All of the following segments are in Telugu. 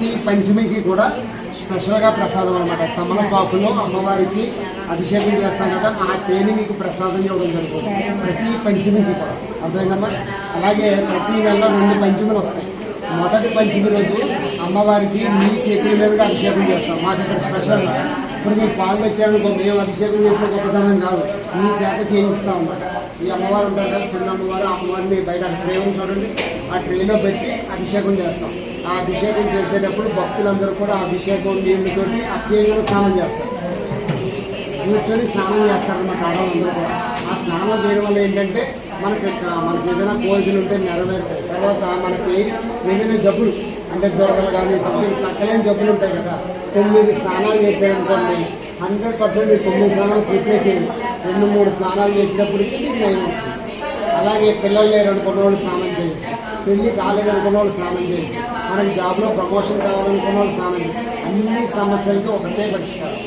ప్రతి పంచమికి కూడా స్పెషల్గా ప్రసాదం అనమాట. తమలపాకులో అమ్మవారికి అభిషేకం చేస్తాం కదా, ఆ తేనె మీకు ప్రసాదం ఇవ్వడం జరుగుతుంది ప్రతి పంచమికి కూడా. అర్థమైందమ్మా? అలాగే ప్రతి నెలలో 2 పంచములు వస్తాయి. మొదటి పంచమి రోజు అమ్మవారికి మీ చేతుల మీదుగా అభిషేకం చేస్తాం. మాకు ఇక్కడ స్పెషల్. ఇప్పుడు మీకు పాలు తెచ్చారనుకో, మేము అభిషేకం చేసే గొప్పతనం కాదు, మీ చేత చేయిస్తాం అన్నమాట. ఈ అమ్మవారు ఉంటారు కదా, చిన్న అమ్మవారు, ఆ అమ్మవారిని బయట ట్రే చూడండి, ఆ ట్రేలో పెట్టి అభిషేకం చేస్తాం. ఆ అభిషేకం చేసేటప్పుడు భక్తులందరూ కూడా ఆ అభిషేకం నీళ్ళతోటి అత్యంగా స్నానం చేస్తారు. కూర్చొని స్నానం చేస్తారన్నమాట ఆడవాళ్ళందరూ కూడా. ఆ స్నానం చేయడం వల్ల ఏంటంటే మనకి ఏదైనా కోరికలు ఉంటే నెరవేరుతాయి. తర్వాత మనకి ఏదైనా జబ్బులు అంటే దొరకలు కానీ సంథింగ్ తక్కలేని జబ్బులు ఉంటాయి కదా, 9 స్నానాలు చేసేదనుకోండి 100% 9 స్నానాలు ప్రిపేర్ చేయండి. 2-3 స్నానాలు చేసినప్పటికీ నేను అలాగే పిల్లలు లేరనుకున్న వాళ్ళు స్నానం చేయొచ్చు, పెళ్లి కాలేదనుకున్న వాళ్ళు స్నానం చేయొచ్చు, మనకి జాబ్లో ప్రమోషన్ కావాలనుకున్న వాళ్ళు స్నానం చేయొచ్చు. అన్ని సమస్యలకి ఒకటే పరిష్కారం.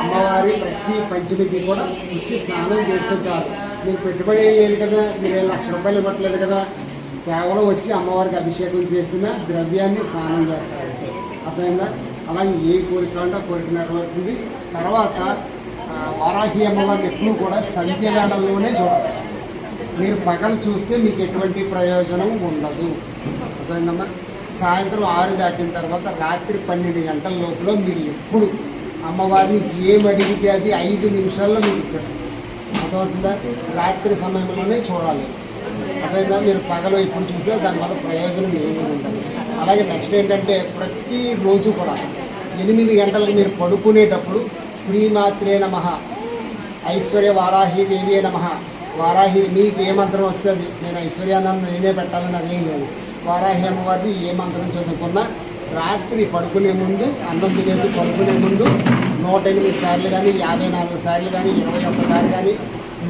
అమ్మవారి ప్రతి పంచమికి కూడా ఇచ్చి స్నానం చేస్తే చాలు. మీరు పెట్టుబడి ఏం లేదు కదా, మీరు ₹1,00,000 ఇవ్వట్లేదు కదా, కేవలం వచ్చి అమ్మవారికి అభిషేకం చేసిన ద్రవ్యాన్ని స్నానం చేస్తారు. అర్థమైందా? అలాగే ఏ కోరిక అంటే ఆ కోరిక నెరవేరుతుంది. తర్వాత వారాహి అమ్మవారిని ఎప్పుడూ కూడా సంధ్య వేళల్లోనే చూడాలి. మీరు పగలు చూస్తే మీకు ఎటువంటి ప్రయోజనం ఉండదు. అర్థమైందమ్మా? సాయంత్రం 6 దాటిన తర్వాత రాత్రి 12 గంటల లోపల మీరు ఎప్పుడు అమ్మవారిని ఏం అడిగితే అది 5 నిమిషాల్లో మీకు ఇచ్చేస్తుంది. అర్థమవుతుందా? రాత్రి సమయంలోనే చూడాలి. అర్థమైందా? మీరు పగలు ఎప్పుడు చూసినా దానివల్ల ప్రయోజనం ఏమీ ఉండదు. అలాగే నెక్స్ట్ ఏంటంటే ప్రతిరోజు కూడా 8 గంటలకు మీరు పడుకునేటప్పుడు శ్రీమాత్రే నమః, ఐశ్వర్య వారాహి దేవి నమః, వారాహి మీకు ఏ మంత్రం వస్తుంది, నేను ఐశ్వర్యాన్ని నేనే పెట్టాలని అదేం లేదు. వారాహి అమ్మవారిది ఏ మంత్రం చదువుకున్నా రాత్రి పడుకునే ముందు, అన్నం తినేసి పడుకునే ముందు 108 సార్లు కానీ, 54 సార్లు కానీ, 21 సార్లు కానీ,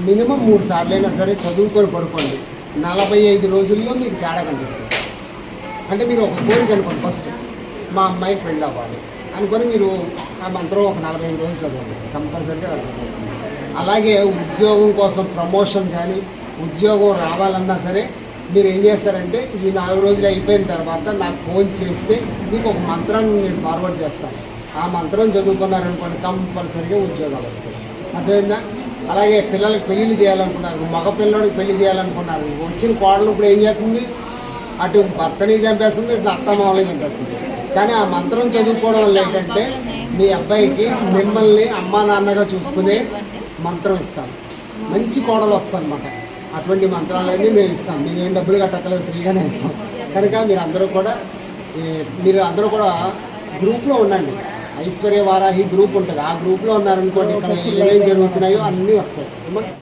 మినిమం 3 సార్లు అయినా సరే చదువుకొని పడుకోండి. 45 రోజుల్లో మీకు తేడా కనిపిస్తుంది. అంటే మీరు ఒక కోరిక అనుకోండి, ఫస్ట్ మా అమ్మాయికి పెళ్ళి అవ్వాలి అనుకొని మీరు ఆ మంత్రం ఒక 45 రోజులు చదవండి, కంపల్సరీగా అడుగుతుంది. అలాగే ఉద్యోగం కోసం ప్రమోషన్ కానీ, ఉద్యోగం రావాలన్నా సరే మీరు ఏం చేస్తారంటే ఈ 4 రోజులు అయిపోయిన తర్వాత నాకు ఫోన్ చేస్తే మీకు ఒక మంత్రాన్ని నేను ఫార్వర్డ్ చేస్తాను. ఆ మంత్రం చదువుకున్నారనుకోండి కంపల్సరీగా ఉద్యోగాలు వస్తాయి. అర్థమైందా? అలాగే పిల్లలకి పెళ్లిళ్ళు చేయాలనుకున్నారు, మగ పిల్లడికి పెళ్లి చేయాలనుకున్నారు, వచ్చిన కోడలు ఇప్పుడు ఏం చేస్తుంది, అటు భర్తని చంపేస్తుంది, ఇటు అత్తమామని చంపేస్తుంది. కానీ ఆ మంత్రం చదువుకోవడం వల్ల ఏంటంటే మీ అబ్బాయికి మిమ్మల్ని అమ్మా నాన్నగా చూసుకునే మంత్రం ఇస్తాను, మంచి కోడలు వస్తుంది అనమాట. అటువంటి మంత్రాలన్నీ మేము ఇస్తాం. మీరు ఏం డబ్బులు కట్టక్కలేదు, ఫ్రీగానే ఇస్తాం. కనుక మీరు అందరూ కూడా గ్రూప్లో ఉండండి. ఐశ్వర్య వారాహి గ్రూప్ ఉంటుంది, ఆ గ్రూప్లో ఉన్నారనుకోండి, ఇక్కడ ఏమేమి జరుగుతున్నాయో అన్నీ వస్తాయి.